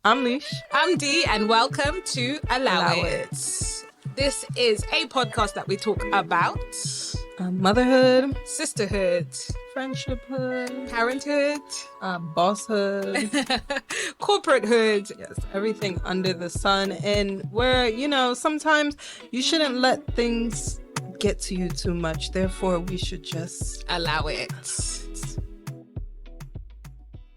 I'm Lish. I'm D, and welcome to Allow It. This is a podcast that we talk about Motherhood, sisterhood, friendshiphood, parenthood, bosshood, corporatehood. yes, everything under the sun. And where, sometimes you shouldn't let things get to you too much. Therefore, we should just allow it.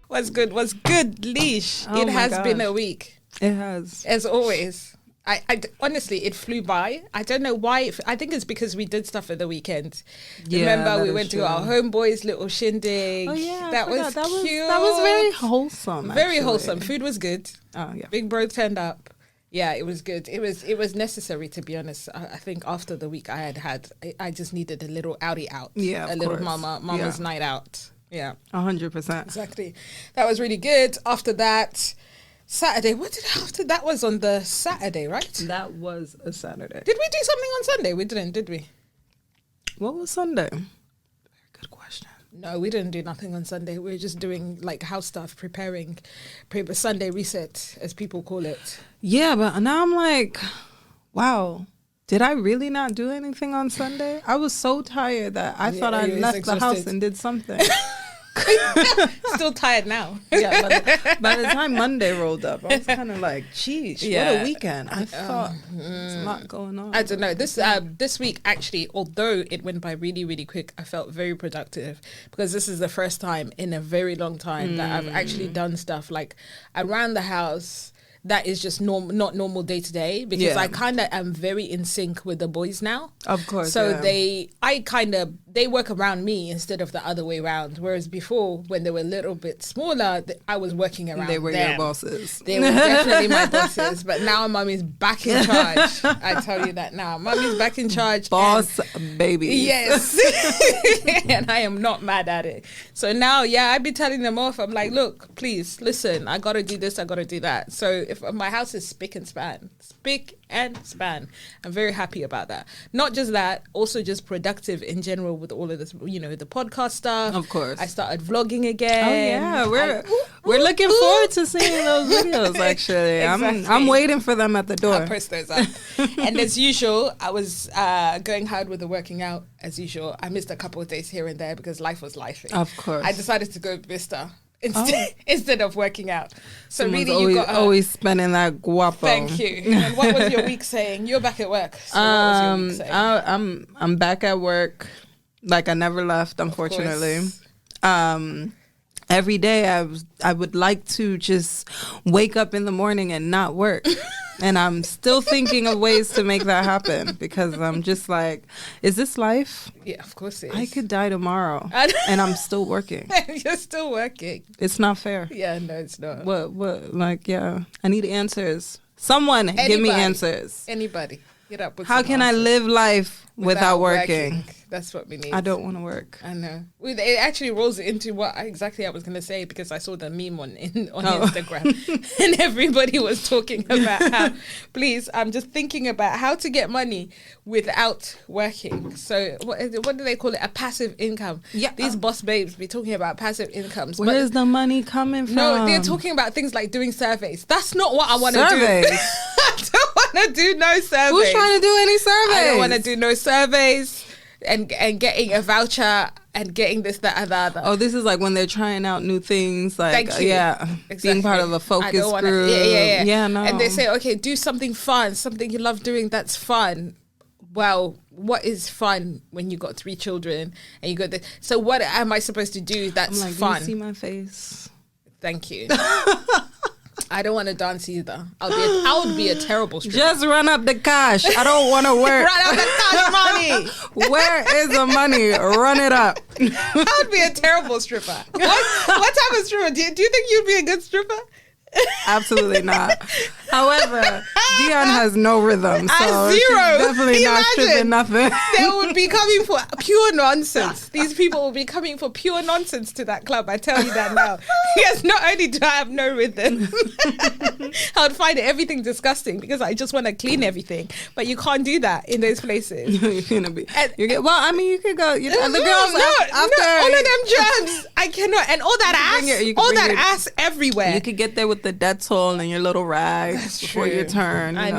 What's good? What's good, Lish? Oh it my has gosh. been a week. It has. As always. I honestly, it flew by. I don't know why. I think it's because we did stuff at the weekend. Yeah, Remember, we that went is to true. our homeboys' little shindig. Oh yeah, that was cute. That was very wholesome. Very actually. wholesome. Food was good. Oh yeah. Big bro turned up. Yeah, it was good. It was necessary, to be honest. I think after the week I had, I just needed a little outie out. Yeah, a of little course. mama's Yeah. night out. Yeah, 100%. exactly. That was really good. After that, Saturday. What did after that was on the Saturday, right? That was a Saturday. Did we do something on Sunday? We didn't, did we? What was Sunday? Very good question. No, we didn't do nothing on Sunday. We were just doing like house stuff, preparing Sunday reset, as people call it. Yeah, but now I'm like, wow. Did I really not do anything on Sunday? I was so tired that I thought I you was left the house exhausted. and did something. Still tired now. Yeah, by the time Monday rolled up, I was kind of like, geez, what Yeah. a weekend. I thought there's a lot going on. I don't know. This week, actually, although it went by really, really quick, I felt very productive because this is the first time in a very long time that I've actually done stuff like around the house that is just not normal day to day, because Yeah. I kind of am very in sync with the boys now. Of course, So yeah. they work around me instead of the other way around. Whereas before, when they were a little bit smaller, I was working around They were them. your bosses. They were definitely my bosses, but now Mommy's back in charge. I tell you that now. Mommy's back in charge. Boss baby. Yes. And I am not mad at it. So now, yeah, I'd be telling them off. I'm like, look, please, listen, I got to do this, I got to do that. So if my house is spick and span. I'm very happy about that. Not just that, also just productive in general with all of this, the podcast stuff. Of course. I started vlogging again. Oh yeah, we're looking forward to seeing those videos. Actually, Exactly. I'm waiting for them at the door. I'll post those up. And as usual, I was going hard with the working out. As usual, I missed a couple of days here and there because life was life. Of course. I decided to go Vista instead of working out. So Someone's really, you got always spending that guapo. Thank you. And what was your week saying? You're back at work. So what was your week saying? I'm back at work, like I never left. Unfortunately, every day I would like to just wake up in the morning and not work. And I'm still thinking of ways to make that happen because I'm just like, is this life? Yeah, of course it is. I could die tomorrow and I'm still working. You're still working. It's not fair. Yeah, no, it's not. What, like, yeah, I need answers. Someone give me Anybody. answers. Anybody. Get up with How some can I answers. live life without working? That's what we need. I don't want to work. I know. It actually rolls into what exactly I was going to say because I saw the meme on Instagram and everybody was talking about how, please, I'm just thinking about how to get money without working. So what do they call it? A passive income. Yeah. These boss babes be talking about passive incomes. Where's the money coming from? No, they're talking about things like doing surveys. That's not what I want to do. Surveys? I don't want to do no surveys. Who's trying to do any surveys? I don't want to do no surveys and getting a voucher and getting this, that, and the other. Oh, this is like when they're trying out new things. Like, Thank you. yeah, Exactly. being part of a I focus don't wanna- group. Yeah. Yeah, no. And they say, okay, do something fun, something you love doing that's fun. Well, what is fun when you got 3 children and you got this? So what am I supposed to do that's I'm like, fun? do you see my face? Thank you. I don't want to dance either. I would be a terrible stripper. Just run up the cash. I don't want to work. Run out the cash money. Where is the money? Run it up. I would be a terrible stripper. What type of stripper? Do you think you'd be a good stripper? Absolutely not. However, Dion has no rhythm, so zero. she's definitely not Imagine. stripping nothing. They would be coming for pure nonsense. These people will be coming for pure nonsense to that club. I tell you that now. Yes, not only do I have no rhythm, I would find everything disgusting because I just want to clean everything. But you can't do that in those places. You're gonna be. Well, I mean, you could go. The girls after all of them germs. I cannot, and all that ass everywhere. You could get there with the Dettol and your little rags before your turn. I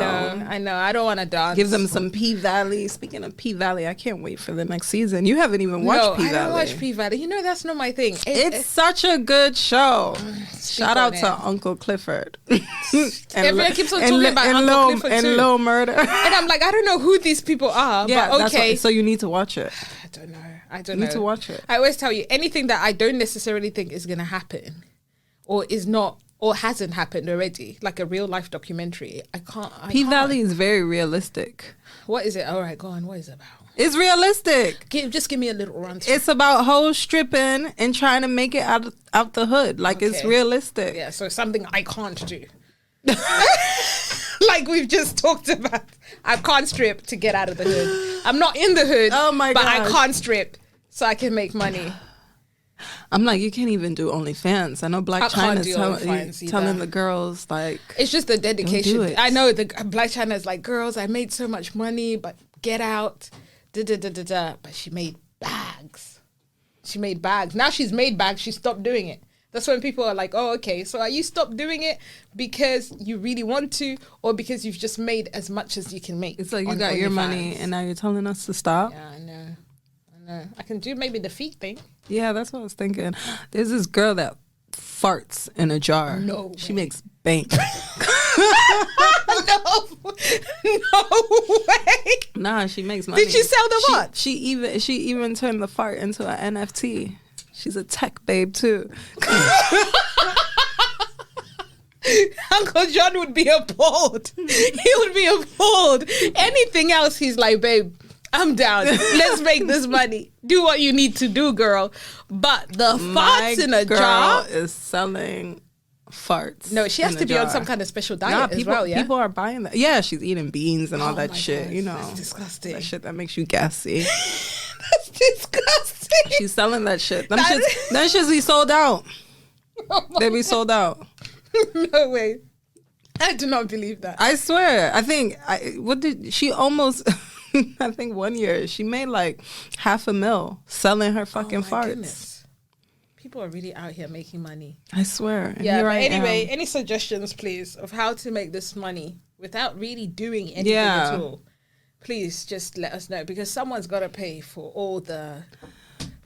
know. I don't want to dance. Give them some P-Valley. Speaking of P-Valley, I can't wait for the next season. You haven't even watched P-Valley. I don't watch P-Valley. You know, that's not my thing. It's such a good show. Shout out to Uncle Clifford. Everyone keeps on talking about Uncle Clifford too. And Lil Murder. And I'm like, I don't know who these people are, but okay. So you need to watch it. I don't know. You need to watch it. I always tell you, anything that I don't necessarily think is going to happen or is not or hasn't happened already, like a real life documentary, I can't. P-Valley is very realistic. What is it? All right, go on. What is it about? It's realistic. Just give me a little run. It's about hoes stripping and trying to make it out the hood. Like, it's realistic. Yeah, so something I can't do. Like we've just talked about. I can't strip to get out of the hood. I'm not in the hood, but I can't strip so I can make money. I'm like, you can't even do OnlyFans. I know Black China's telling the girls, like... It's just the dedication. I know the Black China's like, girls, I made so much money, but get out. But she made bags. Now she's made bags. She stopped doing it. That's when people are like, oh, okay, so are you stopped doing it because you really want to or because you've just made as much as you can make? It's like you got your money and now you're telling us to stop? Yeah, I know. I can do maybe the feet thing. Yeah, that's what I was thinking. There's this girl that farts in a jar. No way. She makes bank. No way. Nah, she makes money. Did she sell the what? She even turned the fart into an NFT. She's a tech babe too. Uncle John would be appalled. He would be appalled. Anything else, he's like, babe, I'm down. Let's make this money. Do what you need to do, girl. But the farts in a jar is selling farts. No, she has to be on some kind of special diet as well. Yeah, people are buying that. Yeah, she's eating beans and all that shit. God, you know, that's disgusting. That shit that makes you gassy. That's disgusting. She's selling that shit. Them shits be sold out. They be sold out. No way. I do not believe that. I swear. I think she almost I think 1 year she made like $500,000 selling her fucking farts. Goodness. People are really out here making money. I swear. Yeah, but anyway, any suggestions, please, of how to make this money without really doing anything at all? Please just let us know because someone's got to pay for all of this.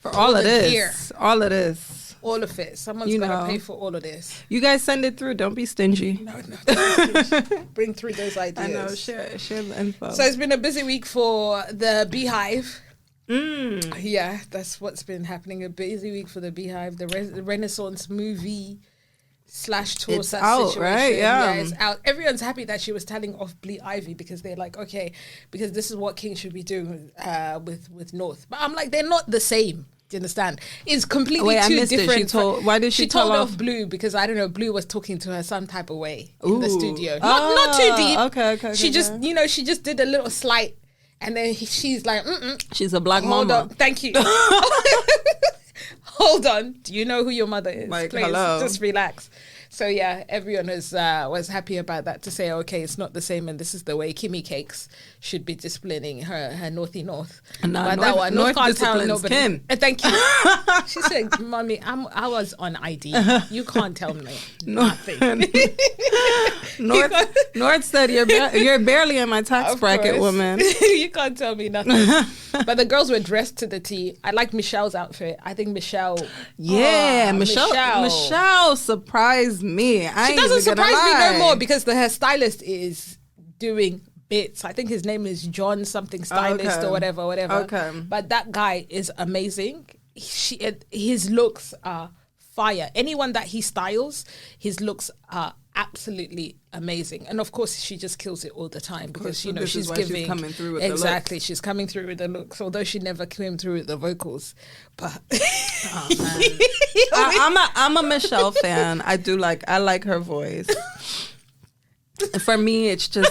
All of this. All of it. Someone's got to pay for all of this. You guys send it through. Don't be stingy. No. Don't be stingy. Bring through those ideas. I know. Share the info. So it's been a busy week for the Beehive. Yeah, that's what's been happening. A busy week for the Beehive. The Renaissance movie / tour it's out, situation. Right? Yeah, it's out. Everyone's happy that she was telling off Blee Ivy because they're like, okay, because this is what King should be doing with North. But I'm like, they're not the same. Do you understand? It's completely two different. Why did she told off Blue? Because I don't know. Blue was talking to her some type of way in the studio. Not too deep. Okay. She just, she just did a little slight, and then she's like, she's a black Hold mama. on. Thank you. Hold on. Do you know who your mother is? Like, please, hello. just relax. So yeah, everyone was happy about that to say, okay, it's not the same, and this is the way Kimmy Cakes should be disciplining her Northy North. But that one, North can't tell nobody. Kim. Thank you. She said, "Mommy, I was on ID. You can't tell me nothing." North said, "You're barely in my tax bracket, woman. You can't tell me nothing." But the girls were dressed to the T. I like Michelle's outfit. I think Michelle. Yeah, Michelle surprised me. She doesn't surprise me no more because the hairstylist is doing bits. I think his name is John something stylist or whatever. Okay. But that guy is amazing. His looks are fire. Anyone that he styles, his looks are absolutely amazing. And of course, she just kills it all the time because she's giving. She's coming through with exactly. The looks. She's coming through with the looks, although she never came through with the vocals. But I'm a Michelle fan. I like her voice. For me, it's just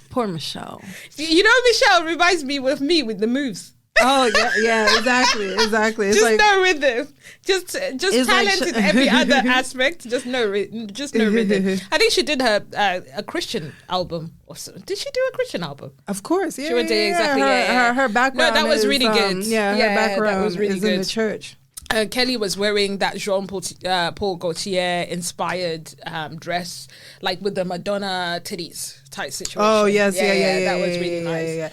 poor Michelle. Michelle reminds me with the moves. Oh yeah, exactly. It's Just like no rhythm. Just it's talent like in every other aspect. Just no rhythm. I think she did her a Christian album. Or so. Did she do a Christian album? of course, yeah. She went to yeah, exactly. Her background. No, that was is, really good. Yeah, her background that was really is good. in the church. Kelly was wearing that Paul Gaultier inspired dress, like with the Madonna titties type situation. Oh yes, yeah. That was really nice. Yeah.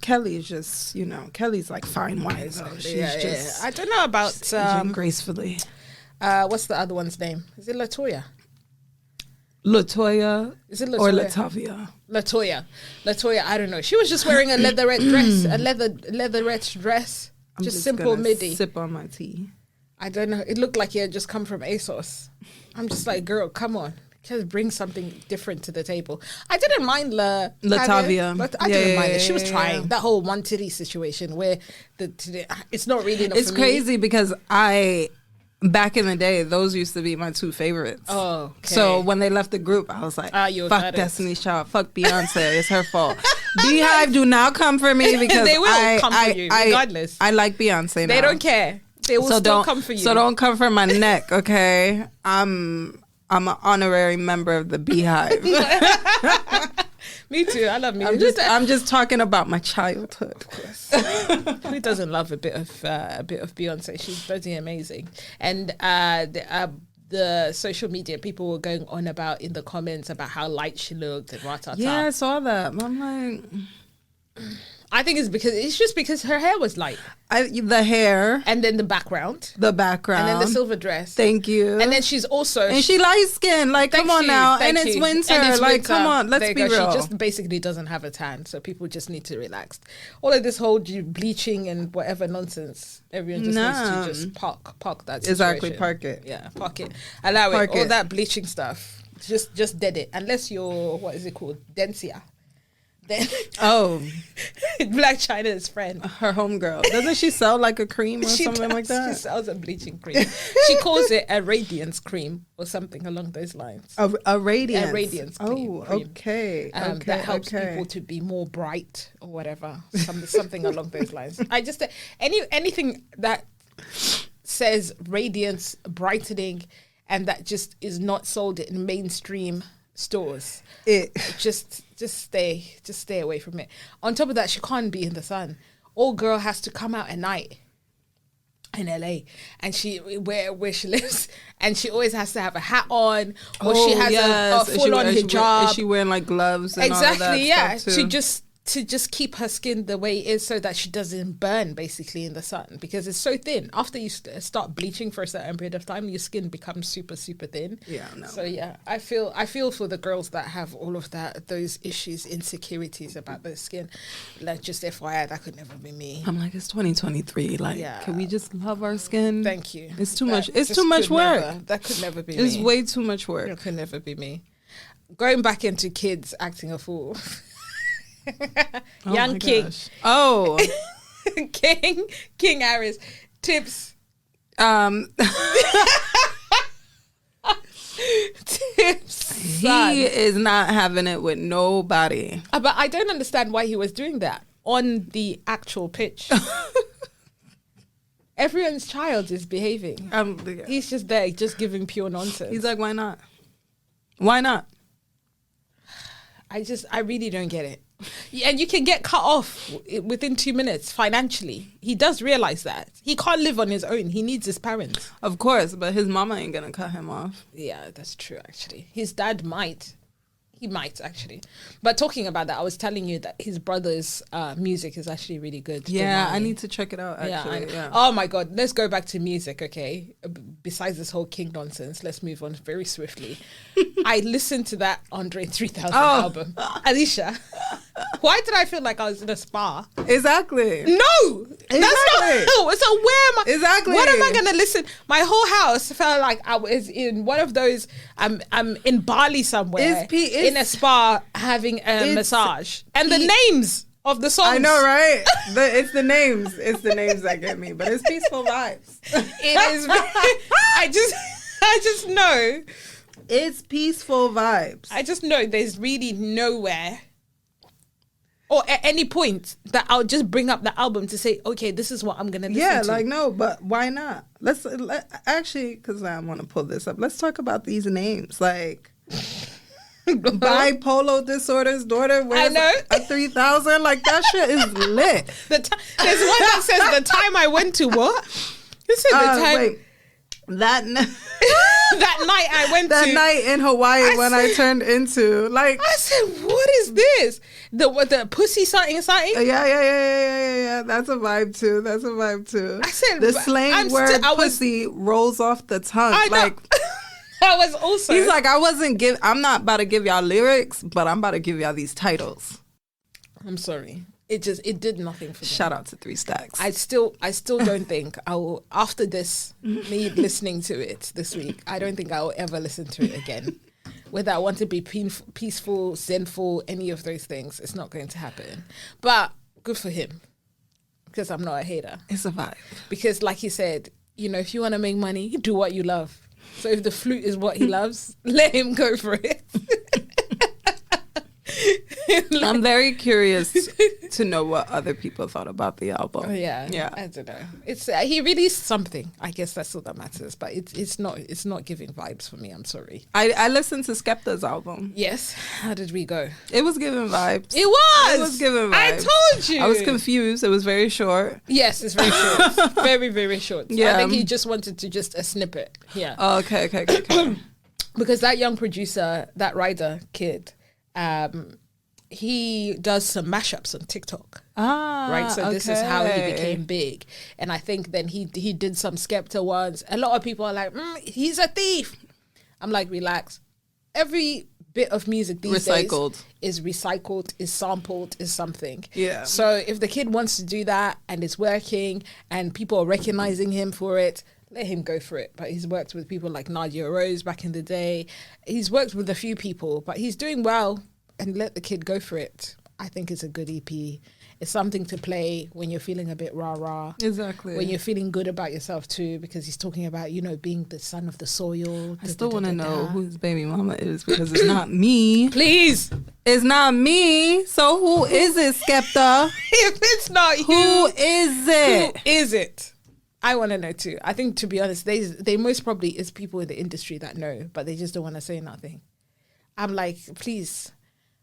Kelly's just, Kelly's like fine wine. So she's just. I don't know about aging gracefully. what's the other one's name? Is it Latoya? Latoya. Is it Latoya? Or Latavia? Latoya. I don't know. She was just wearing a leatherette dress, a leatherette dress. I'm just simple gonna midi. Sip on my tea. I don't know. It looked like it had just come from ASOS. I'm just like, girl, come on. Just bring something different to the table. I didn't mind Latavia. but I didn't mind it. She was trying. That whole one titty situation where it's not really enough It's for crazy because back in the day, those used to be my two favorites. Oh, okay. So when they left the group, I was like, fuck Destiny's Child, fuck Beyonce, it's her fault. Beehive do not come for me because they will come for you regardless. I like Beyonce now. They don't care. They will still come for you. So don't come for my neck, okay? I'm an honorary member of the Beehive. Me too. I love music. I'm just talking about my childhood. Of course. Who doesn't love a bit of Beyonce? She's bloody amazing. And the social media people were going on about in the comments about how light she looked and ratata. Yeah, I saw that. I'm like, I think it's just because her hair was light. The hair. And then the background. The background. And then the silver dress. Thank you. And then she's also... And she light skinned. Like, come on now. And it's winter. Like, come on. Let's be real. She just basically doesn't have a tan. So people just need to relax. All of this whole bleaching and whatever nonsense. Everyone just needs to just park that situation. Exactly. Park it. Yeah, park it. Allow it. All that bleaching stuff. Just dead it. Unless you're, what is it called? Densia. Then Black China's friend, her homegirl, doesn't she sell like a cream or something like that? She sells a bleaching cream. She calls it a radiance cream or something along those lines. A radiance cream. Okay. That helps people to be more bright or whatever. Something along those lines. I just anything that says radiance, brightening, and that just is not sold in mainstream stores. Just stay away from it. On top of that, she can't be in the sun. Old girl has to come out at night in LA, and where she lives, and she always has to have a hat on, or she has a full on hijab. Is she wearing like gloves? And exactly. All of that yeah. stuff too? She to just keep her skin the way it is so that she doesn't burn basically in the sun, because it's so thin. After you start bleaching for a certain period of time, your skin becomes super, super thin. Yeah, no. So yeah, I feel for the girls that have all of those issues, insecurities about their skin. Like, just FYI, that could never be me. I'm like, it's 2023. Like, can we just love our skin? Thank you. It's too much. It's too much work. That could never be me. It's way too much work. It could never be me. Going back into kids acting a fool. Young King. Gosh. Oh. King Harris. Tips. Tips. He is not having it with nobody. But I don't understand why he was doing that on the actual pitch. Everyone's child is behaving. He's just there, just giving pure nonsense. He's like, why not? Why not? I really don't get it. And you can get cut off within 2 minutes financially. He does realize that. He can't live on his own. He needs his parents. Of course, but his mama ain't going to cut him off. Yeah, that's true, actually. His dad might. He might, actually. But talking about that, I was telling you that his brother's music is actually really good. Yeah, I need to check it out, actually. Yeah. Oh, my God. Let's go back to music, okay? Besides this whole King nonsense, let's move on very swiftly. I listened to that Andre 3000 album. Alicia, why did I feel like I was in a spa? Exactly. No! Exactly. That's not... So where am I... Exactly. What am I going to listen? My whole house felt like I was in one of those... I'm in Bali somewhere. In a spa having a massage. And the names of the songs. I know, right? It's the names. It's the names that get me. But it's peaceful vibes. It is. I just know. It's peaceful vibes. I just know there's really nowhere or at any point that I'll just bring up the album to say, okay, this is what I'm gonna listen to. Yeah, like no, but why not? Actually, because I want to pull this up. Let's talk about these names, like. Bipolar disorder's daughter wears a 3,000. Like that shit is lit. There's one that says the time I went to what? You said the time. Wait. That night I went that to. That night in Hawaii I turned into like. I said, what is this? The pussy something? Yeah. That's a vibe too. I said the slang word pussy rolls off the tongue. I know. Like. I was also. He's like, I'm not about to give y'all lyrics, but I'm about to give y'all these titles. I'm sorry. It did nothing for me. Shout out to 3 Stacks. I still don't think I will, after this, me listening to it this week, I don't think I will ever listen to it again. Whether I want to be peaceful, sinful, any of those things, it's not going to happen. But good for him. Because I'm not a hater. It's a vibe. Because like he said, if you want to make money, do what you love. So if the flute is what he loves, let him go for it. I'm very curious to know what other people thought about the album. Yeah. I don't know. It's he released something. I guess that's all that matters. But it's not giving vibes for me. I'm sorry. I listened to Skepta's album. Yes. How did we go? It was giving vibes. It was. It was giving vibes. I told you. I was confused. It was very short. Yes, it's very short. Very, very short. Yeah. I think he just wanted to just a snippet. Yeah. Oh, okay. Because that young producer, that Ryder kid, he does some mashups on TikTok. Right. So this is how he became big. And I think then he did some Skepta ones. A lot of people are like, he's a thief. I'm like, relax. Every bit of music these days is recycled, is sampled, is something. Yeah. So if the kid wants to do that and it's working and people are recognizing him for it, let him go for it. But he's worked with people like Nadia Rose back in the day. He's worked with a few people, but he's doing well, and let the kid go for it. I think it's a good EP. It's something to play when you're feeling a bit rah-rah. Exactly. When you're feeling good about yourself too, because he's talking about, being the son of the soil. I still want to know who his baby mama is, because it's not me. Please. It's not me. So who is it, Skepta? If it's not you. Who is it? Who is it? I want to know too. I think, to be honest, they most probably is people in the industry that know, but they just don't want to say nothing. I'm like, please,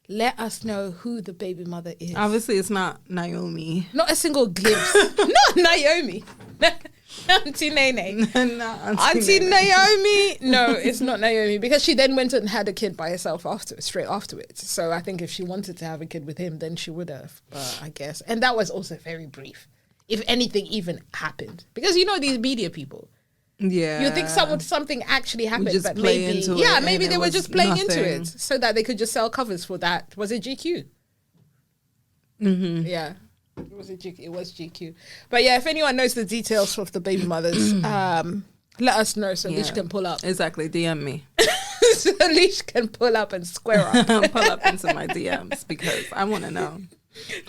let us know who the baby mother is. Obviously, it's not Naomi. Not a single glimpse. Not Naomi. Auntie Nene. Auntie Naomi. No, it's not Naomi, because she then went and had a kid by herself straight afterwards. So I think if she wanted to have a kid with him, then she would have. But I guess. And that was also very brief. If anything even happened. Because these media people. Yeah. You think something actually happened, but maybe they were just playing into it so that they could just sell covers for that. Was it GQ? Mm-hmm. Yeah. Was it GQ? It was GQ. But yeah, if anyone knows the details of the baby mothers, let us know so Lish can pull up. Exactly. DM me. So Lish can pull up and square up. Pull up into my DMs, because I want to know.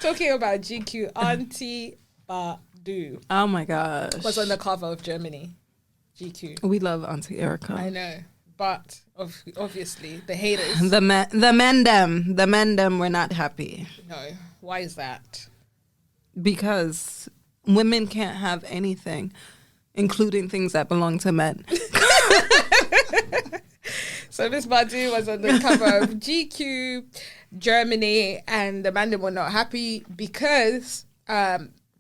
Talking about GQ, Auntie Badu. Oh my gosh. Was on the cover of Germany. GQ. We love Auntie Erica. I know. But obviously the haters. The men them were not happy. No. Why is that? Because women can't have anything, including things that belong to men. So Miss Badu was on the cover of GQ Germany, and the men were not happy because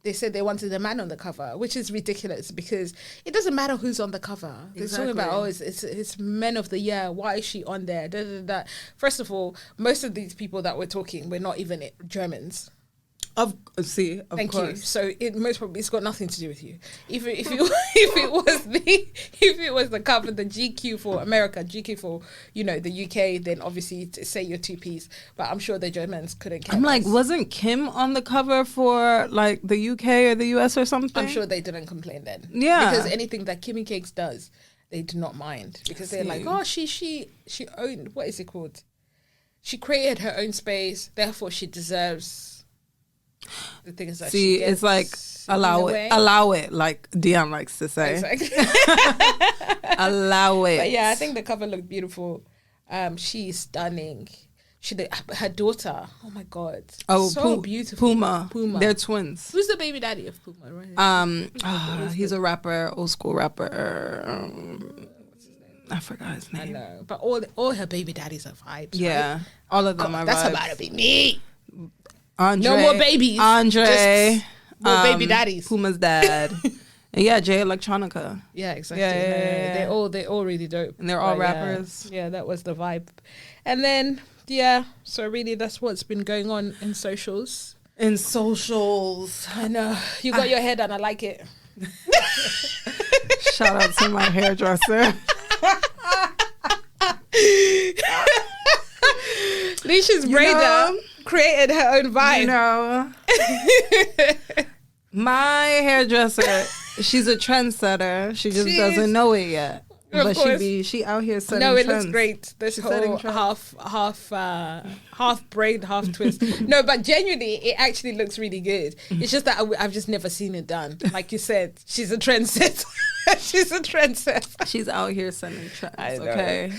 they said they wanted a man on the cover, which is ridiculous, because it doesn't matter who's on the cover. They're talking about, it's men of the year. Why is she on there? Da, da, da. First of all, most of these people that we're talking were not even Germans. Of Thank course. You. So most probably it's got nothing to do with you. If it was the cover, the GQ for America, GQ for the UK, then obviously say your two P's. But I'm sure the Germans couldn't care. I'm like, wasn't Kim on the cover for like the UK or the US or something? I'm sure they didn't complain then. Yeah, because anything that Kimmy Cakes does, they do not mind, because they're like, oh, she owned, what is it called? She created her own space, therefore she deserves. The thing is that it's like allow it, like Dion likes to say. Exactly. Allow it. But yeah, I think the cover looked beautiful. She's stunning. her daughter. Oh my God. Oh, so beautiful. Puma. They're twins. Who's the baby daddy of Puma? Right? He's a rapper, old school rapper. I forgot his name. I know, but all her baby daddies are vibes. Yeah, right? all of them are That's vibes. about to be me. Andre, No more babies. Andre, Just more baby daddies. Puma's dad. And yeah, Jay Electronica. Yeah, exactly. Yeah. They're all really dope. And they're all But rappers. Yeah, that was the vibe. And then so really that's what's been going on in socials. In socials. I know. You got your hair done, I like it. Shout out to my hairdresser. Lish's braider created her own vibe. You know, my hairdresser, she's a trendsetter. She just doesn't know it yet. Of But course. she out here setting No, it trends. looks great. This She's setting whole trends. half braid, half twist. No, but genuinely, it actually looks really good. It's just that I've just never seen it done. Like you said, she's a trendsetter. She's a trendsetter. She's out here setting trends. I know. Okay.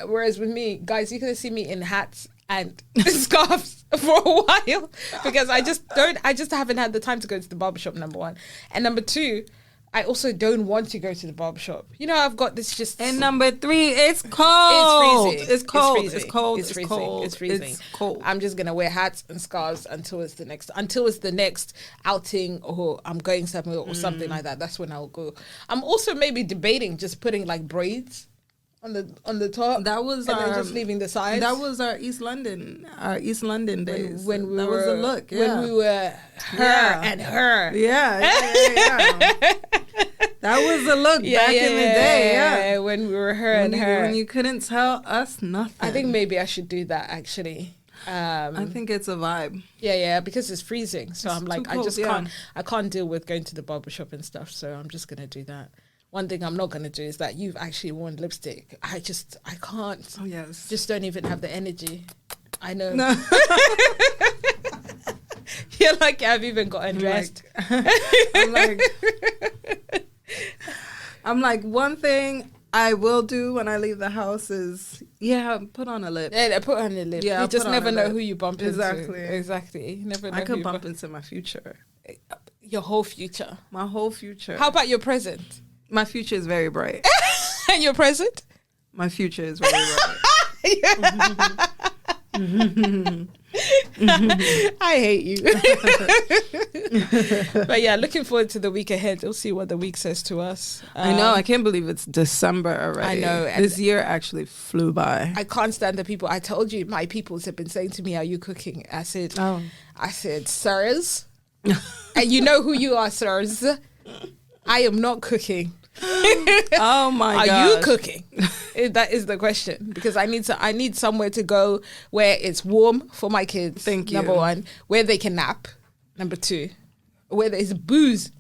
Whereas with me, guys, you can see me in hats and scarves for a while because I just haven't had the time to go to the barbershop, number one. And number two, I also don't want to go to the barbershop. You know, I've got this just... And number three, it's cold. It's freezing. It's cold. It's freezing. It's cold. It's It's freezing. cold. It's freezing. It's cold. I'm just gonna wear hats and scarves until it's the next outing, or I'm going somewhere or something like that. That's when I'll go. I'm also maybe debating just putting like braids on the top. That was and then our, just leaving the sides. That was our East London days. when we that were, was the look. Yeah. When we were her and her. Yeah. That was the look back in the day. Yeah. When we were her and her. When you couldn't tell us nothing. I think maybe I should do that actually. I think it's a vibe. Yeah, because it's freezing. So I'm like, too cold, I can't deal with going to the barbershop and stuff. So I'm just gonna do that. One thing I'm not gonna do is that you've actually worn lipstick. I can't. Oh yes. Just don't even have the energy. I know. No. You're like, I've even got undressed. I'm like, one thing I will do when I leave the house is, put on a lip. Yeah, put on the lip. Yeah, you just put on never a know lip. who you bump into. Exactly. You never know I who could you bump into my future. your whole future. My whole future. How about your present? My future is very bright. And your present? My future is very bright. I hate you. But yeah, looking forward to the week ahead. We'll see what the week says to us. I know. I can't believe it's December already. I know, and this year actually flew by. I can't stand the people. I told you my peoples have been saying to me, "Are you cooking?" I said, "Sirs," and you know who you are, sirs. I am not cooking. Oh my god! Are you cooking? That is the question, because I need somewhere to go where it's warm for my kids. Thank you. Number one, where they can nap. Number two, where there's booze.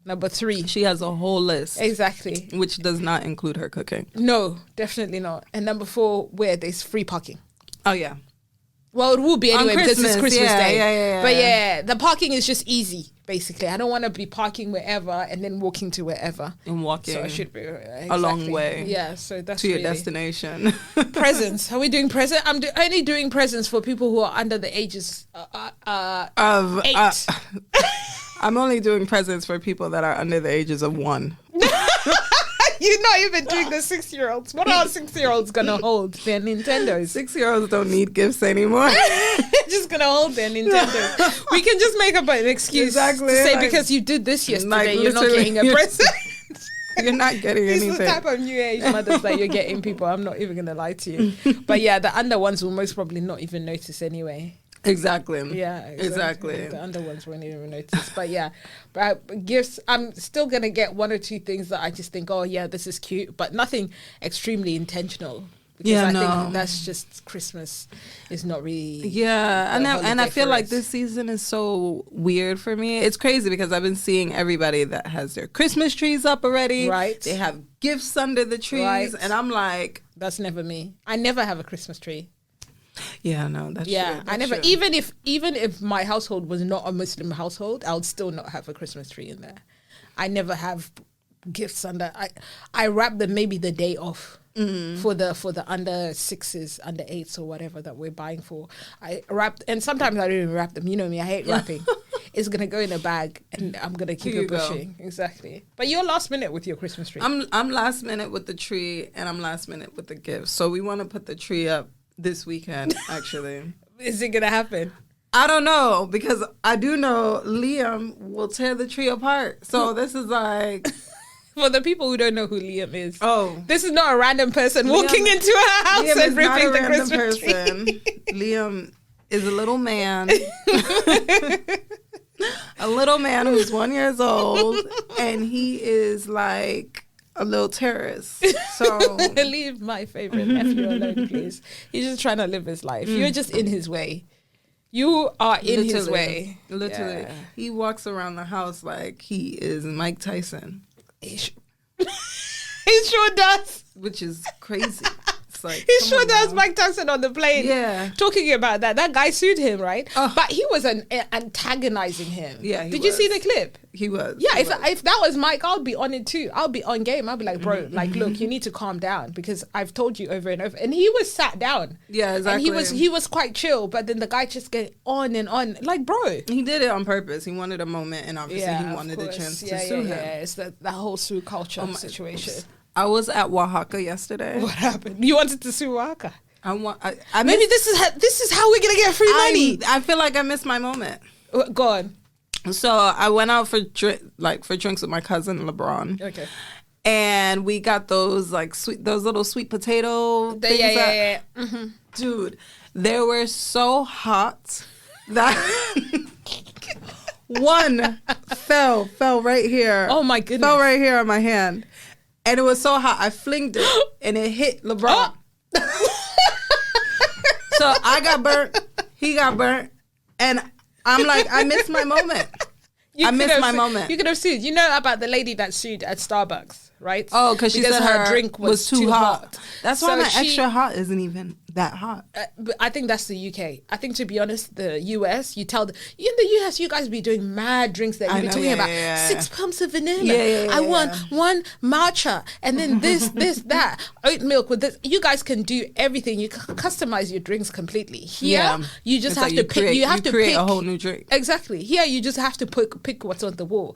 Number three, She has a whole list, exactly, which does not include her cooking. no, definitely not. And number four, where there's free parking. Oh yeah. Well, it will be anyway because it's Christmas Day. Yeah. But yeah, the parking is just easy, basically. I don't want to be parking wherever and then walking to wherever. And walking So I should be a long way. Yeah, so that's to your really destination. presents. Are we doing presents? I'm only doing presents for people who are under the ages Of 8. I'm only doing presents for people that are under the ages of 1. You're not even doing the 6-year-olds. What are 6-year-olds gonna hold? Their Nintendos. 6-year-olds don't need gifts anymore. They're just gonna hold their Nintendos. We can just make up an excuse to say, like, because you did this yesterday, like, you're not literally, getting a present. You're not getting These anything. are the type of new age mothers that you're getting people. I'm not even gonna lie to you. But yeah, the under ones will most probably not even notice anyway. Exactly. Yeah, Exactly. The under ones won't even notice. But yeah, but gifts, I'm still gonna get 1 or 2 things that I just think, oh yeah, this is cute, but nothing extremely intentional. Because I think that's just, Christmas is not really. Yeah, and I feel for like us. this season is so weird for me. It's crazy because I've been seeing everybody that has their Christmas trees up already. Right. They have gifts under the trees, Right. and I'm like, That's never me. I never have a Christmas tree. yeah, no, that's Yeah, true. I That's never. true. Even if my household was not a Muslim household, I would still not have a Christmas tree in there. I never have gifts under. I wrap them maybe the day off. for the under 6s, under 8s or whatever that we're buying for. I wrapped, and sometimes I don't even wrap them. You know me, I hate wrapping. It's gonna go in a bag, and I'm gonna keep it pushing. Exactly. But you're last minute with your Christmas tree. I'm last minute with the tree, and I'm last minute with the gifts. So we want to put the tree up this weekend. Actually, is it gonna happen? I don't know, because I do know Liam will tear the tree apart. So this is like. For the people who don't know who Liam is, this is not a random person walking into her house Liam and ripping the Christmas tree. Liam is a little man. A little man who's 1 year old, and he is like a little terrorist. So leave my favorite nephew alone, please. He's just trying to live his life. You're just in his way. You are in his way. Literally. Yeah. He walks around the house like he is Mike Tyson. He sure does. Which is crazy. It's like, he sure does. Mike Tyson on the plane. Yeah. Talking about that. That guy sued him, right? But he was antagonizing him. Yeah, Did you see the clip? He was. Yeah, if that was Mike, I'll be on it too. I'll be on game. I'll be like, bro, like, look, you need to calm down, because I've told you over and over. And he was sat down. Yeah, exactly. And he was quite chill, but then the guy just get on and on. Like, bro. He did it on purpose. He wanted a moment, and obviously he wanted the chance to sue him. Yeah, it's that whole sue culture situation. Goodness. I was at Oaxaca yesterday. What happened? You wanted to sue Oaxaca? Maybe this is how we're gonna get free money. I feel like I missed my moment. Go on. So I went out for drinks with my cousin LeBron. Okay. And we got those little sweet potato things. Yeah. Dude, they were so hot that one fell right here. Oh my goodness. Fell right here on my hand. And it was so hot, I flinged it, and it hit LeBron. So I got burnt, he got burnt, and I'm like, I missed my moment. I missed my moment. You could have sued. You know about the lady that sued at Starbucks, right? Oh, because she said her drink was too hot. That's why my extra hot isn't even that hot. But I think that's the UK. I think, to be honest, the US, in the US, you guys be doing mad drinks that you'll be talking about 6 pumps of vanilla. I want one matcha, and then this, that, oat milk with this. You guys can do everything. You customize your drinks completely. Here, you just have to pick. You have to create pick a whole new drink. Exactly. Here, you just have to pick what's on the wall.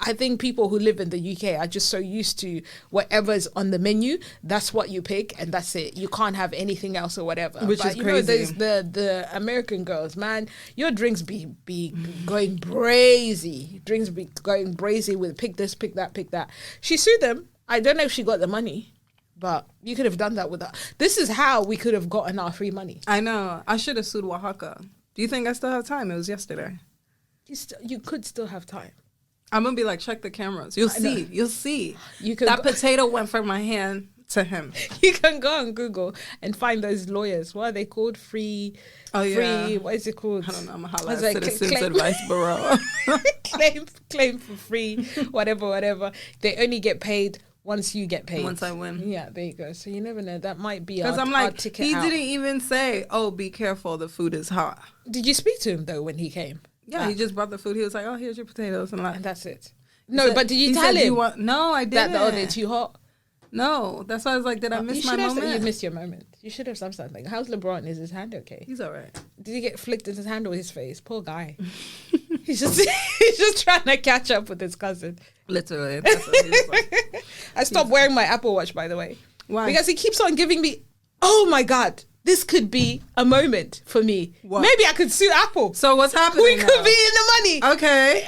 I think people who live in the UK are just so used to whatever's on the menu. That's what you pick, and that's it. You can't have anything else or whatever. Which is crazy. The American girls, man, your drinks be going brazy. Drinks be going brazy with pick this, pick that, pick that. She sued them. I don't know if she got the money, but you could have done that with her. This is how we could have gotten our free money. I know. I should have sued Oaxaca. Do you think I still have time? It was yesterday. You could still have time. I'm going to be like, check the cameras. You'll see. You'll see. That potato went from my hand to him. You can go on Google and find those lawyers. What are they called? Free. What is it called? I don't know. I'm going to holla at Citizens Advice Bureau. claim for free, whatever. They only get paid once you get paid. Once I win. Yeah, there you go. So you never know. That might be our ticket out. Because I'm like, he out. didn't even say, oh, be careful, the food is hot. Did you speak to him, though, when he came? Yeah, he just brought the food. He was like, "Oh, here's your potatoes," and that's it. But did you tell him? No, I didn't. That they're too hot. No, that's why I was like, "Did I miss my moment?" You missed your moment. You should have said something. How's LeBron? Is his hand okay? He's all right. Did he get flicked in his hand or his face? Poor guy. he's just trying to catch up with his cousin. Literally, that's what he was like. I stopped wearing my Apple Watch, by the way. Why? Because he keeps on giving me. Oh my God. This could be a moment for me. What? Maybe I could sue Apple. So what's happening? We could be in the money.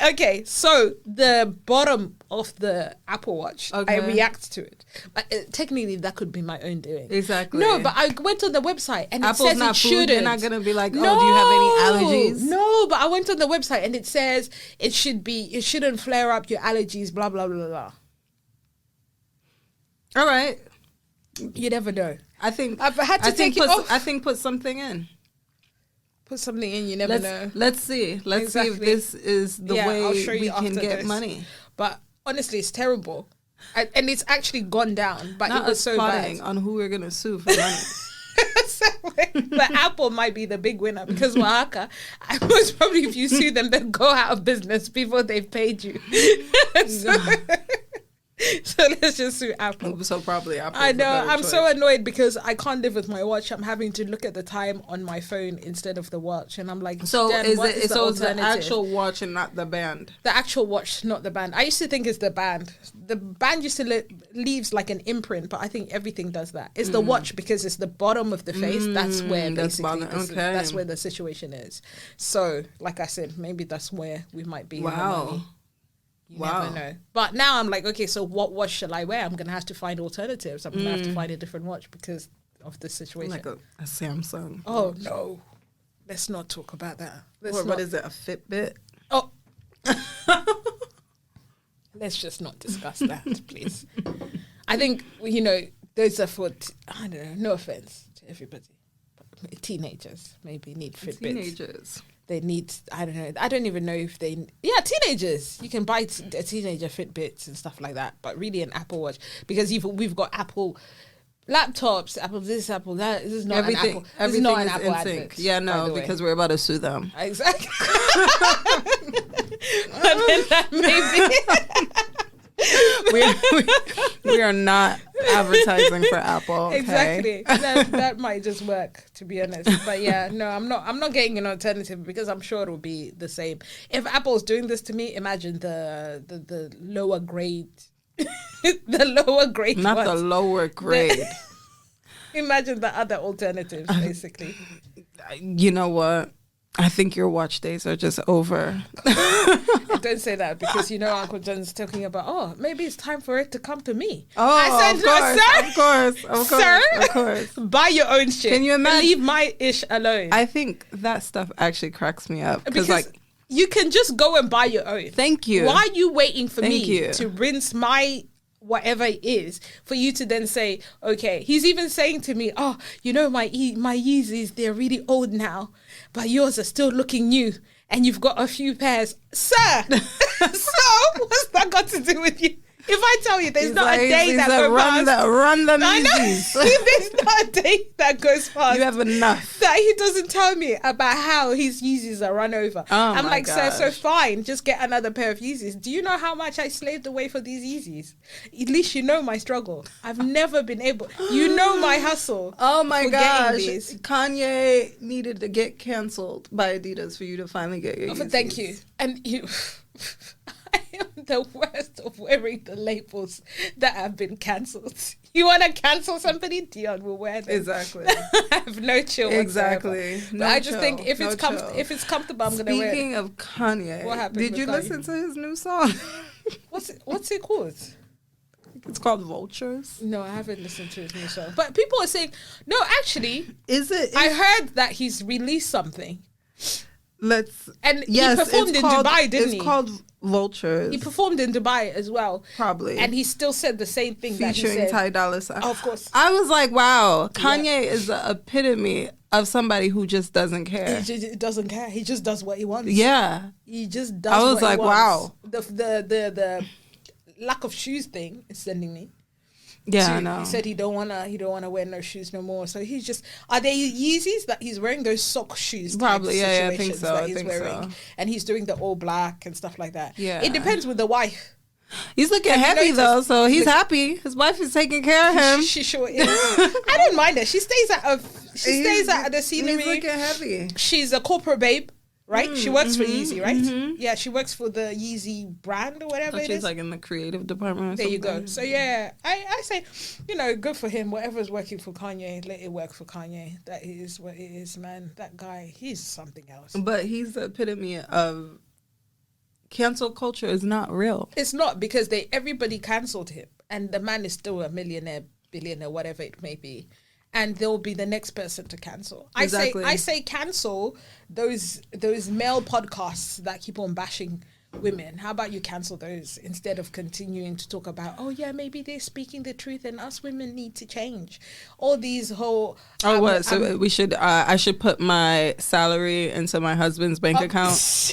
Okay. So the bottom of the Apple Watch, I react to it. But technically, that could be my own doing. Exactly. No, but I went on the website and Apple's it says not it food. shouldn't. They're not gonna be like, oh, do you have any allergies? No, but I went on the website and it says it shouldn't flare up your allergies. Blah blah blah blah. All right. You never know. I think I've had to take it off. I think put something in. Put something in. You never know. Let's see. Let's see if this is the way we can get money. But honestly, it's terrible, and it's actually gone down. But Not it was so bad. On who we're gonna sue for money. But Apple might be the big winner because Oaxaca, most probably if you sue them, they'll go out of business before they've paid you. So let's just sue Apple. So probably Apple. I know. I'm so annoyed because I can't live with my watch. I'm having to look at the time on my phone instead of the watch, and I'm like, so is it? So it's the alternative? actual watch and not the band. The actual watch, not the band. I used to think it's the band. The band used to leaves like an imprint, but I think everything does that. It's the watch because it's the bottom of the face. That's where basically that's where the situation is. So, like I said, maybe that's where we might be. Wow. You never know. But now I'm like, okay, so what watch shall I wear? I'm going to have to find alternatives. I'm going to have to find a different watch because of this situation. Like a Samsung. Oh, no. Let's not talk about that. What is it, a Fitbit? Oh. Let's just not discuss that, please. I think, those are for, I don't know, no offense to everybody. But teenagers maybe need Fitbits. Teenagers. They need, I don't know. I don't even know if teenagers. You can buy a teenager Fitbits and stuff like that, but really an Apple Watch because we've got Apple laptops, Apple this, Apple that. This is not an Apple. This is not an Apple advert. Yeah, no, because we're about to sue them. Exactly. But then that we are not advertising for Apple. Okay? Exactly. That might just work, to be honest. But yeah, no, I'm not getting an alternative because I'm sure it'll be the same. If Apple's doing this to me, imagine the lower grade, the lower grade. Not ones. the lower grade. Imagine the other alternatives, basically. You know what? I think your watch days are just over. Don't say that because Uncle John's talking about, maybe it's time for it to come to me. Oh, I said, of course. Buy your own shit. Can you imagine? Leave my ish alone. I think that stuff actually cracks me up. Because you can just go and buy your own. Thank you. Why are you waiting for me to rinse my whatever it is for you to then say, okay, he's even saying to me, my Yeezys, they're really old now, but yours are still looking new and you've got a few pairs. Sir, so what's that got to do with you? If I tell you there's not a day that goes past. Run the Yeezys. There's not a day that goes past. You have enough. That he doesn't tell me about how his Yeezys are run over. I'm like, gosh. sir, so fine, just get another pair of Yeezys. Do you know how much I slaved away for these Yeezys? At least you know my struggle. I've never been able. You know my hustle. Oh my gosh. Kanye needed to get canceled by Adidas for you to finally get your Yeezys. Thank you. And you... I am the worst of wearing the labels that have been cancelled. You want to cancel somebody? Dion will wear them. Exactly. I have no chill exactly. whatsoever. But I just think if it's comfortable, I'm going to wear it. Speaking of Kanye, what happened did you listen to his new song? What's it called? It's called Vultures. No, I haven't listened to his new song. But people are saying, no, actually, I heard that he's released something. He performed in Dubai, didn't he? It's called Vultures. He performed in Dubai as well. Probably. And he still said the same thing that he said. Featuring Ty Dolla $ign. Oh, of course. I was like, wow, Kanye is the epitome of somebody who just doesn't care. He doesn't care. He just does what he wants. Yeah. He just does what he wants. I was like, wow. The lack of shoes thing is sending me. Yeah, I know. He said he don't wanna wear no shoes no more. So he's just, are they Yeezys that he's wearing, those sock shoes? Probably, yeah, I think so. And he's doing the all black and stuff like that. Yeah, it depends with the wife. He's looking heavy though, so he's happy. His wife is taking care of him. She sure is. I don't mind her. She stays at the scenery. He's looking heavy. She's a corporate babe. Right? She works for Yeezy, right? Mm-hmm. Yeah, she works for the Yeezy brand or whatever it is. She's like in the creative department or there something. You go. So yeah, I say, good for him. Whatever's working for Kanye, let it work for Kanye. That is what it is, man. That guy, he's something else. But he's the epitome of cancel culture is not real. It's not, because everybody cancelled him. And the man is still a millionaire, billionaire, whatever it may be. And they'll be the next person to cancel. Exactly. I say cancel those male podcasts that keep on bashing women. How about you cancel those instead of continuing to talk about, maybe they're speaking the truth and us women need to change. All these whole... we should... I should put my salary into my husband's bank account.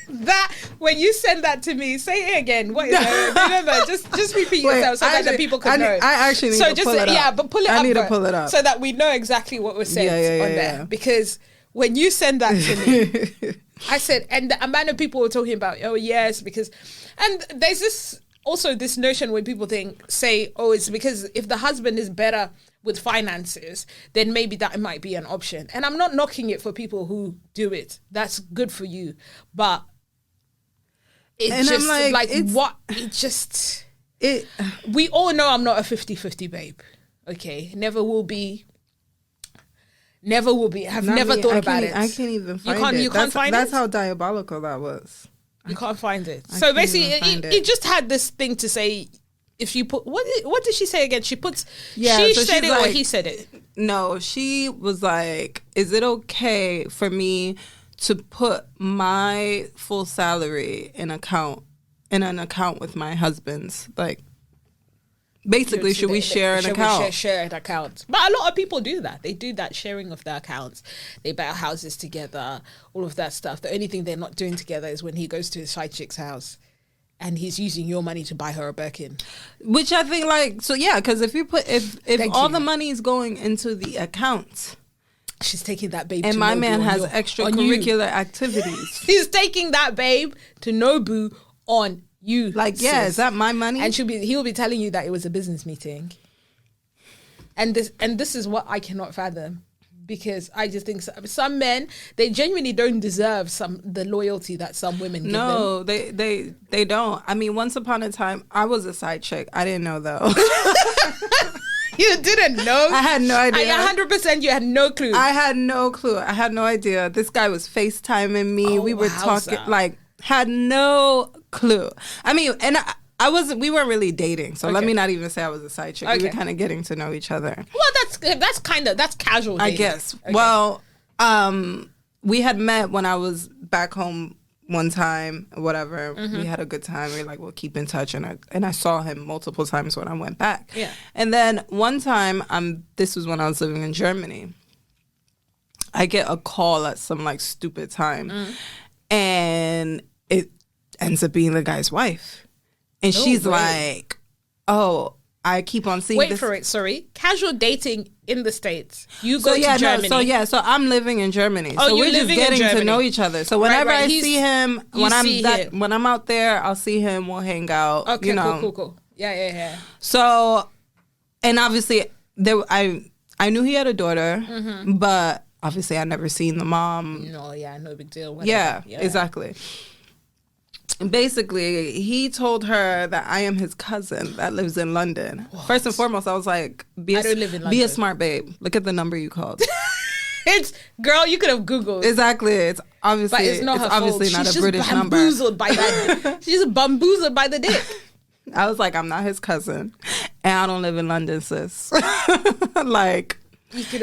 That when you send that to me, say it again. What is it? Remember, just repeat yourself so that the people can know. I actually need to pull it up. Yeah, but pull it up. I need to pull it up so that we know exactly what was said on there. Because when you send that to me, I said, and the amount of people were talking about, oh yes, because, and there's this also this notion when people say, oh, it's because if the husband is better with finances, then maybe that might be an option. And I'm not knocking it for people who do it. That's good for you. But it and just, I'm like what? It just... We all know I'm not a 50-50 babe. Okay? Never will be. I've never thought about it. I can't even find it. You can't find it? That's how diabolical that was. You can't find it. So basically, it just had this thing to say, if you put... What did she say again? She puts... Yeah, she said it or he said it? No, she was like, is it okay for me to put my full salary in an account with my husband's? Like, basically, should we share an account? Share an account. But a lot of people do that. They do that sharing of their accounts. They buy houses together, all of that stuff. The only thing they're not doing together is when he goes to his side chick's house and he's using your money to buy her a Birkin. Which I think, like, so yeah, because if all the money is going into the account, she's taking that babe and to my Nobu man has extracurricular activities. He's taking that babe to Nobu on you. Like, yeah, sis. Is that my money? And he'll be telling you that it was a business meeting. And this is what I cannot fathom, because I just think some men, they genuinely don't deserve the loyalty that some women give them. No, they don't. I mean, once upon a time, I was a side chick. I didn't know though. You didn't know? I had no idea. 100% you had no clue. I had no clue. I had no idea. This guy was FaceTiming me. We were talking, like, had no clue. I mean, and we weren't really dating, so let me not even say I was a side chick. We were kind of getting to know each other. Well, that's casual dating. I guess. Okay. Well, we had met when I was back home one time, whatever. Mm-hmm. We had a good time. We were like, we'll keep in touch. And I saw him multiple times when I went back. Yeah. And then one time, this was when I was living in Germany. I get a call at some like stupid time. And it ends up being the guy's wife. And she's like, oh, I keep on seeing Wait for it, sorry. Casual dating in the States. You go to Germany. So I'm living in Germany. So we're just getting to know each other. So whenever I see him, when I'm out there, I'll see him, we'll hang out. Okay, cool. Yeah. So, and obviously, I knew he had a daughter, but obviously I never seen the mom. No big deal. Whatever. Yeah, exactly. Basically, he told her that I am his cousin that lives in London. What? First and foremost, I was like, I don't live in London. Be a smart babe. Look at the number you called. Girl, you could have Googled. Exactly. It's obviously, but it's not her obviously fault. not a British number. She's just bamboozled by the dick. I was like, I'm not his cousin. And I don't live in London, sis. Like...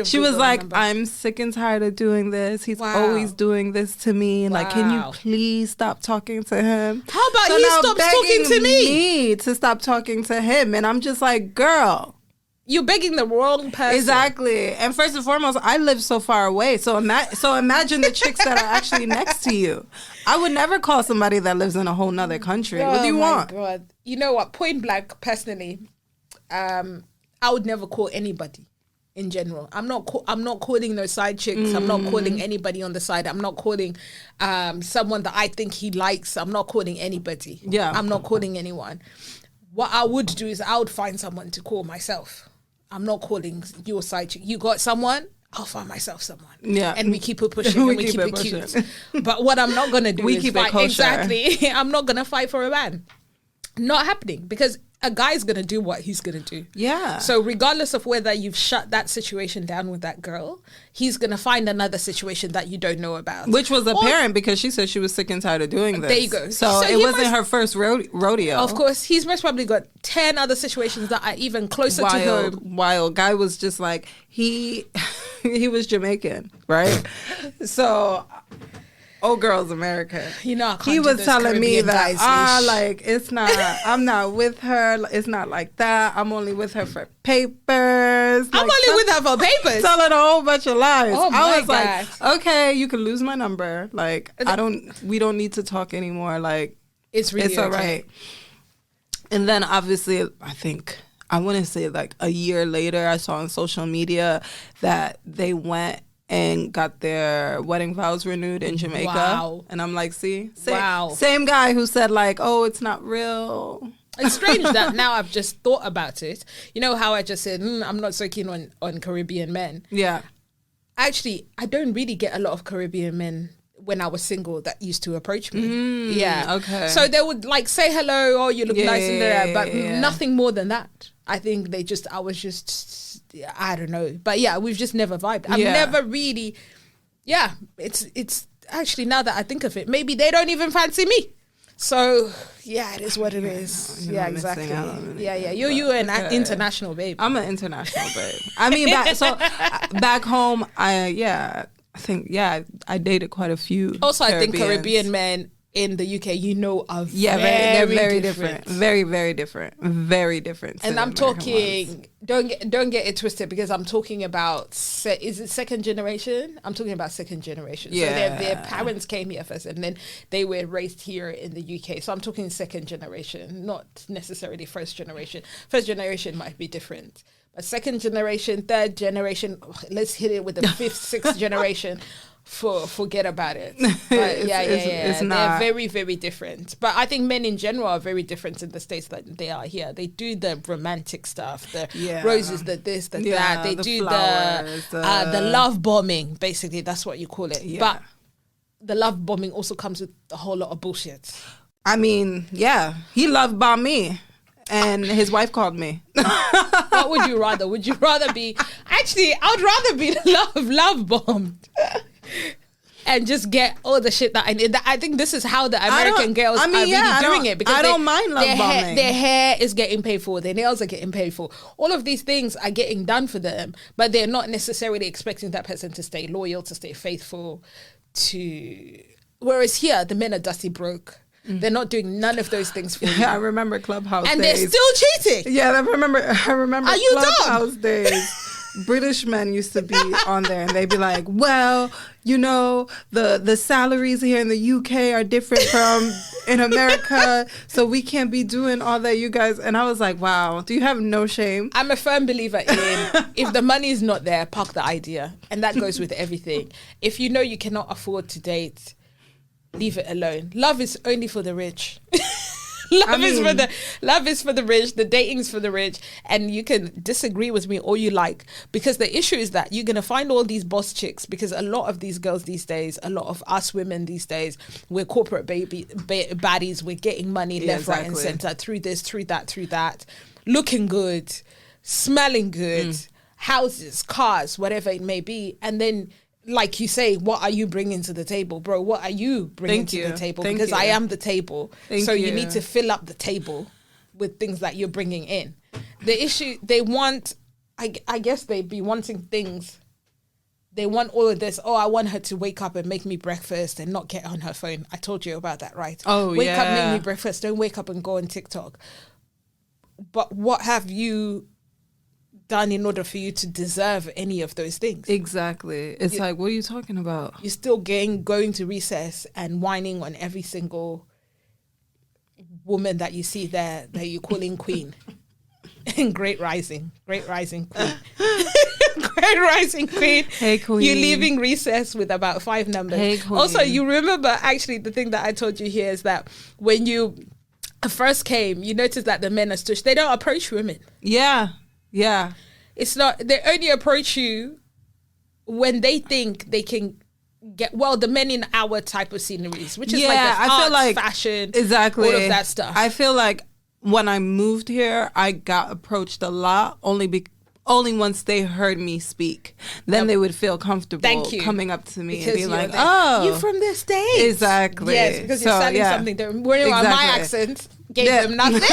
She was like, I'm sick and tired of doing this. He's always doing this to me. Like, can you please stop talking to him? How about he stops talking to me? To stop talking to him. And I'm just like, girl. You're begging the wrong person. Exactly. And first and foremost, I live so far away. So imagine the chicks that are actually next to you. I would never call somebody that lives in a whole nother country. What do you want? Oh, my God. You know what? Point blank, personally, I would never call anybody. In general, I'm not calling no side chicks. I'm not calling anybody on the side. I'm not calling someone that I think he likes. I'm not calling anybody. Yeah, I'm not calling anyone. What I would do is I would find someone to call myself. I'm not calling your side chick. You got someone? I'll find myself someone. Yeah, and we keep it pushing and we keep it cute. But what I'm not gonna do is keep it kosher. Exactly. I'm not gonna fight for a man. Not happening, because a guy's going to do what he's going to do. Yeah. So regardless of whether you've shut that situation down with that girl, he's going to find another situation that you don't know about. Which was apparent because she said she was sick and tired of doing this. There you go. So it wasn't her first rodeo. Of course. He's most probably got 10 other situations that are even closer to home. Wild. Guy was just like, he was Jamaican, right? So... Oh, girls, America. You know, he was telling me that, like, it's not, I'm not with her. It's not like that. I'm only with her for papers. I'm only with her for papers. Telling a whole bunch of lies. Oh, I was God. like, okay, you can lose my number. Like, we don't need to talk anymore. Like, it's all right. And then obviously, I want to say like a year later, I saw on social media that they went and got their wedding vows renewed in Jamaica. Wow. And I'm like, same guy who said like, oh, it's not real. It's strange that now I've just thought about it. You know how I just said, I'm not so keen on Caribbean men. Yeah. Actually, I don't really get a lot of Caribbean men when I was single that used to approach me. Yeah. Okay. So they would like say hello, oh, you look nice in there, but yeah. nothing more than that. I think I don't know. But yeah, we've just never vibed. I've never really, it's actually, now that I think of it, maybe they don't even fancy me. So yeah, it is what it is. Yeah, exactly. Yeah. You're an international babe. I'm an international babe. I mean, back home, I dated quite a few. Also, I think Caribbean men in the UK, are they're very different. Very, very different. Very different. And I'm talking, don't get it twisted, because I'm talking about, is it second generation? I'm talking about second generation. Yeah. So their parents came here first and then they were raised here in the UK. So I'm talking second generation, not necessarily first generation. First generation might be different. But second generation, third generation, let's hit it with the fifth, sixth generation. Forget about it. But it's not. They're very, very different. But I think men in general are very different in the States than they are here. They do the romantic stuff, the roses, the this, the that. They do flowers, the love bombing. Basically, that's what you call it. Yeah. But the love bombing also comes with a whole lot of bullshit. I mean, he love bombed me. And his wife called me. What would you rather? Would you rather be... Actually, I would rather be love bombed. And just get all the shit that I need. I think this is how the American girls are really doing it. Because I don't mind love bombing. Their hair is getting paid for. Their nails are getting paid for. All of these things are getting done for them. But they're not necessarily expecting that person to stay loyal, to stay faithful. Whereas here, the men are dusty broke. They're not doing none of those things for you. I remember Clubhouse and days. And they're still cheating. Yeah, I remember are you Clubhouse dumb? days. British men used to be on there and they'd be like, well, the salaries here in the UK are different from in America, so we can't be doing all that, you guys. And I was like, wow, do you have no shame? I'm a firm believer in if the money is not there, park the idea. And that goes with everything. If you know you cannot afford to date, leave it alone. Love is only for the rich. Love is for the rich. The dating's for the rich. And you can disagree with me all you like, because the issue is that you're going to find all these boss chicks, because a lot of these girls these days, a lot of us women these days, we're corporate baddies. We're getting money left, right and center, through this, through that, looking good, smelling good, houses, cars, whatever it may be. And then, like you say, what are you bringing to the table, bro? What are you bringing to the table? Because I am the table. So you need to fill up the table with things that you're bringing in. The issue, they want, I guess they be wanting things. They want all of this. Oh, I want her to wake up and make me breakfast and not get on her phone. I told you about that, right? Oh, wake up, make me breakfast. Don't wake up and go on TikTok. But what have you done in order for you to deserve any of those things? Exactly. It's like, what are you talking about? You're still going to recess and whining on every single woman that you see there that you're calling queen. Great rising queen. Great rising queen. Hey, queen. You're leaving recess with about 5 numbers. Hey, queen. Also, you remember, actually, the thing that I told you here is that when you first came, you noticed that the men are stush. They don't approach women. Yeah. It's not, they only approach you when they think they can get, the men in our type of sceneries, which is like the arts, fashion, exactly, all of that stuff. I feel like when I moved here, I got approached a lot only once they heard me speak. Then they would feel comfortable coming up to me and be like, oh, you're from the States. Exactly. Yes, because you're selling something that, my accent gave them nothing.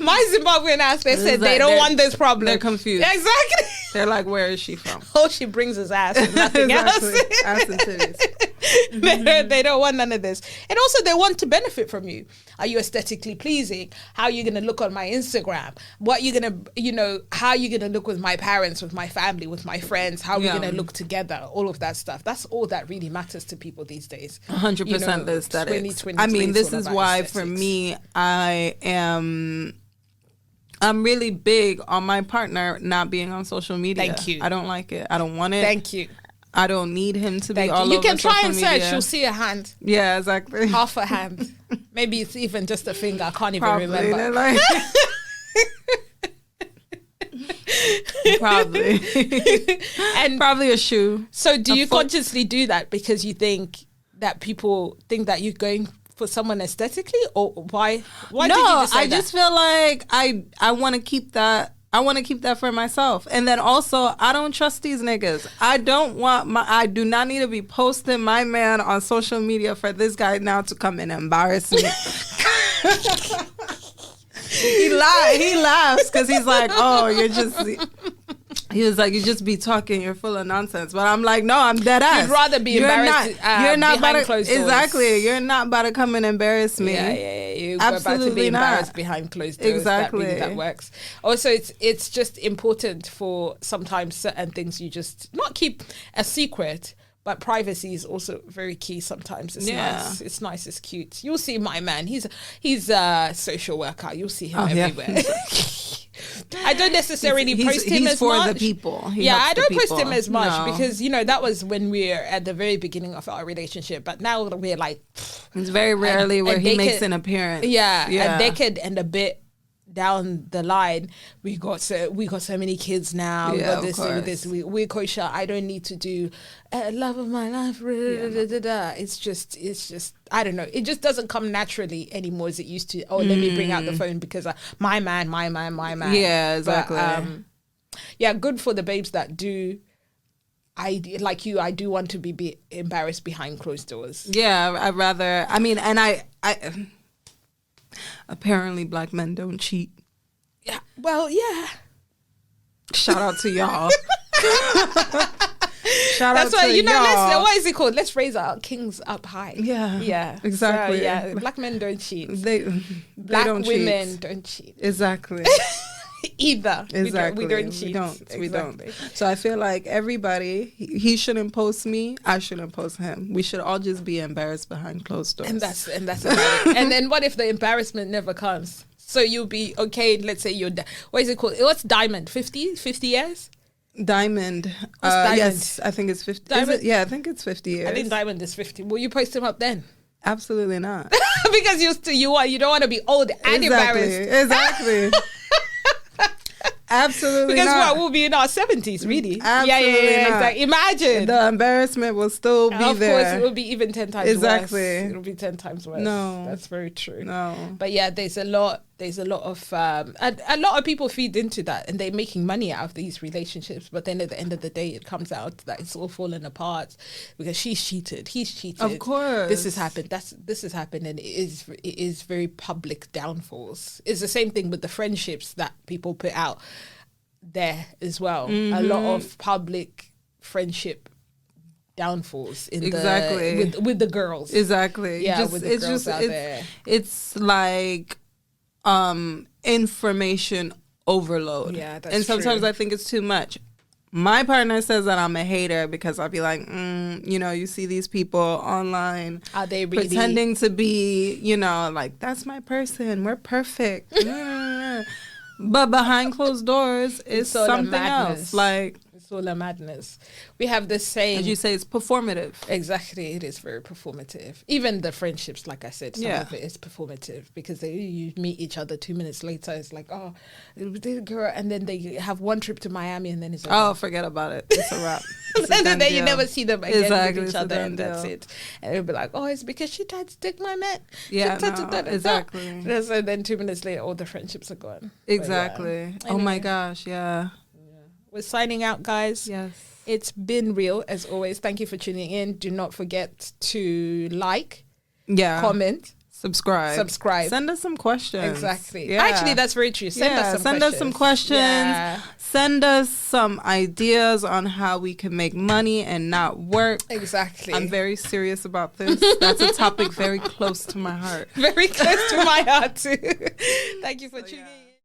My Zimbabwean ass, they said they don't want this problem. They're confused. Exactly. They're like, where is she from? All she brings is ass and nothing else. Ass and titties. They don't want none of this. And also, they want to benefit from you. Are you aesthetically pleasing? How are you going to look on my Instagram? What you going to, how are you going to look with my parents, with my family, with my friends? How are we going to look together? All of that stuff. That's all that really matters to people these days. 100% the aesthetics. I mean, this is why aesthetics. For me, I'm really big on my partner not being on social media. Thank you. I don't like it. I don't want it. Thank you. I don't need him to be Thank all you. You over can try social and search. media. You'll see a hand. Yeah, exactly. Half a hand. Maybe it's even just a finger. I can't even Probably. remember. They're like- Probably. And Probably a shoe. so do A you foot. consciously do that because you think that people think that you're going for someone aesthetically, or why No, did you decide I just feel like I want to keep that. I want to keep that for myself. And then also, I don't trust these niggas. I do not need to be posting my man on social media for this guy now to come and embarrass me. He laughs because he's like, oh, he was like, you just be talking, you're full of nonsense. But I'm like, no, I'm dead ass. You'd rather be embarrassed you're not behind about to, closed doors. exactly. You're not about to come and embarrass me. Yeah. You're Absolutely about to be embarrassed not. behind closed doors. Exactly. That works. Also, it's just important for sometimes certain things you just not keep a secret. But privacy is also very key sometimes. It's nice. It's nice. It's cute. You'll see my man. He's a social worker. You'll see him everywhere. I don't necessarily post him as much. He's for the people. I don't post him as much because, that was when we were at the very beginning of our relationship. But now we're like... It's very rarely where he makes an appearance. Yeah, a decade and a bit down the line, we got so many kids now. We got this. We're kosher. I don't need to do love of my life. It's just I don't know. It just doesn't come naturally anymore as it used to. Oh, let me bring out the phone because my man. Yeah, exactly. But, good for the babes that do. I do want to be embarrassed behind closed doors. Yeah, I'd rather. I mean, and I apparently black men don't cheat. Yeah. Well, yeah. Shout out to y'all. That's why y'all. What is it called? Let's raise our kings up high. Yeah. Exactly. So, black men don't cheat. Black women don't cheat. Exactly. Either. Exactly. We don't cheat. We don't. So I feel like everybody, he shouldn't post me. I shouldn't post him. We should all just be embarrassed behind closed doors. And that's about it. And then what if the embarrassment never comes? So you'll be okay. Let's say what is it called? What's diamond? 50 years? Diamond. Diamond? Yes, I think it's 50. I think it's 50 years. I think diamond is 50. Will you post him up then? Absolutely not. Because you don't want to be old and embarrassed. Exactly. Absolutely because not. we'll be in our 70s, really. Absolutely not. Exactly. Imagine. The embarrassment will still be there. Of course, it will be even 10 times worse. It'll be 10 times worse. No. That's very true. No. But yeah, there's a lot of a lot of people feed into that and they're making money out of these relationships, but then at the end of the day it comes out that it's all falling apart because she's cheated, he's cheated, of course, this has happened, and it is very public downfalls. It's the same thing with the friendships that people put out there as well. A lot of public friendship downfalls in with the girls. Exactly. With the girls out there. It's like information overload. Yeah, that's and sometimes true. I think it's too much. My partner says that I'm a hater because I'll be like, you see these people online. Are they really pretending to be, like, that's my person. We're perfect. But behind closed doors, it's something else. Like, it's all a madness. We have this saying. As you say, it's performative. Exactly. It is very performative. Even the friendships, like I said, some of it is performative because you meet each other 2 minutes later. It's like, oh, this girl. And then they have one trip to Miami and then it's like, oh, forget about it. It's a wrap. And then you never see them again with each other and deal. that's it. And it'll be like, oh, it's because she tried to take my man. Yeah, exactly. And then 2 minutes later, all the friendships are gone. Exactly. Anyway. Oh my gosh, yeah. We're signing out, guys. Yes. It's been real, as always. Thank you for tuning in. Do not forget to like, comment, subscribe. Send us some questions. Exactly. Yeah. Actually, that's very true. Send us some questions. Yeah. Send us some ideas on how we can make money and not work. Exactly. I'm very serious about this. That's a topic very close to my heart. Very close to my heart, too. Thank you for tuning in.